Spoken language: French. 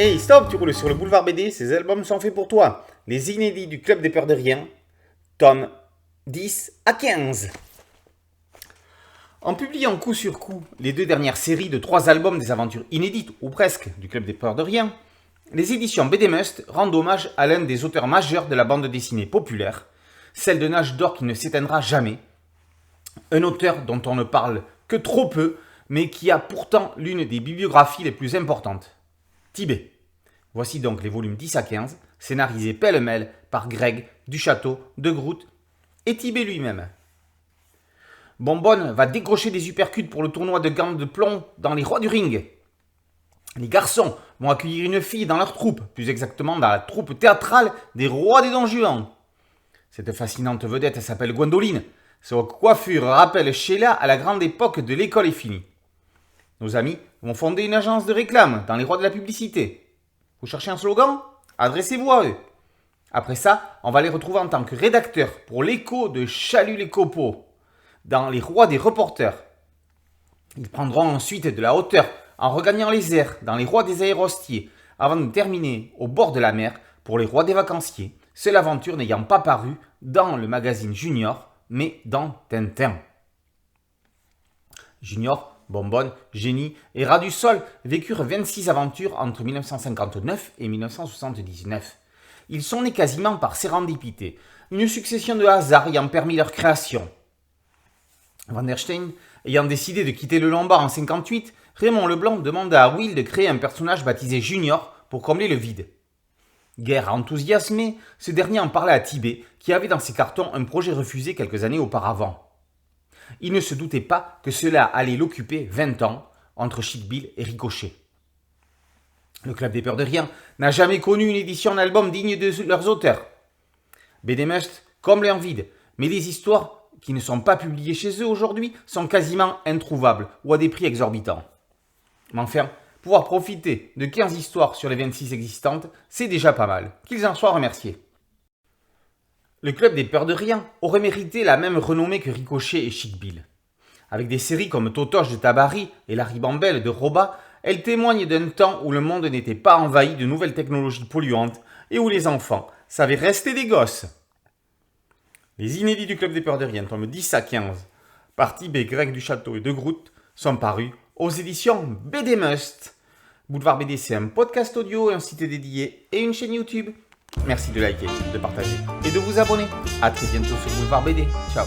Hey, stop, tu roules sur le boulevard BD, ces albums sont faits pour toi. Les inédits du Club des Peurs de Rien, tomes 10 à 15. En publiant coup sur coup les deux dernières séries de 3 albums des aventures inédites, ou presque, du Club des Peurs de Rien, les éditions BD Must rendent hommage à l'un des auteurs majeurs de la bande dessinée populaire, celle de l'âge d'or qui ne s'éteindra jamais. Un auteur dont on ne parle que trop peu, mais qui a pourtant l'une des bibliographies les plus importantes. Tibet. Voici donc les volumes 10 à 15, scénarisés pêle-mêle par Greg Duchâteau de Groot et Tibet lui-même. Bonbonne va décrocher des uppercuts pour le tournoi de gants de plomb dans les Rois du Ring. Les garçons vont accueillir une fille dans leur troupe, plus exactement dans la troupe théâtrale des Rois des Don Juan. Cette fascinante vedette s'appelle Gwendoline. Sa coiffure rappelle Sheila à la grande époque de l'école est finie. Nos amis vont fonder une agence de réclame dans les Rois de la publicité. Vous cherchez un slogan? Adressez-vous à eux. Après ça, on va les retrouver en tant que rédacteurs pour l'écho de Chalut-les-Copeaux, dans les Rois des reporters. Ils prendront ensuite de la hauteur en regagnant les airs dans les Rois des aérostiers, avant de terminer au bord de la mer pour les Rois des vacanciers, seule aventure n'ayant pas paru dans le magazine Junior, mais dans Tintin. Junior, Bonbonne, Génie et Ras du Sol vécurent 26 aventures entre 1959 et 1979. Ils sont nés quasiment par sérendipité, une succession de hasards ayant permis leur création. Van der Steen ayant décidé de quitter le Lombard en 1958, Raymond Leblanc demanda à Will de créer un personnage baptisé Junior pour combler le vide. Guerre enthousiasmé, ce dernier en parlait à Tibet, qui avait dans ses cartons un projet refusé quelques années auparavant. Il ne se doutait pas que cela allait l'occuper 20 ans, entre Chic Bill et Ricochet. Le Club des Peurs de Rien n'a jamais connu une édition d'album digne de leurs auteurs. BD Must comble un vide, mais les histoires qui ne sont pas publiées chez eux aujourd'hui sont quasiment introuvables ou à des prix exorbitants. Mais enfin, pouvoir profiter de 15 histoires sur les 26 existantes, c'est déjà pas mal. Qu'ils en soient remerciés. Le Club des Peurs de Rien aurait mérité la même renommée que Ricochet et Chic Bill. Avec des séries comme Totoche de Tabary et La Ribambelle de Roba, elle témoigne d'un temps où le monde n'était pas envahi de nouvelles technologies polluantes et où les enfants savaient rester des gosses. Les inédits du Club des Peurs de Rien, tomes 10 à 15, par Tibet, Greg Duchâteau et de Groot, sont parus aux éditions BD Must. Boulevard BD, c'est un podcast audio, un site dédié et une chaîne YouTube. Merci de liker, de partager et de vous abonner. A très bientôt sur Boulevard BD. Ciao.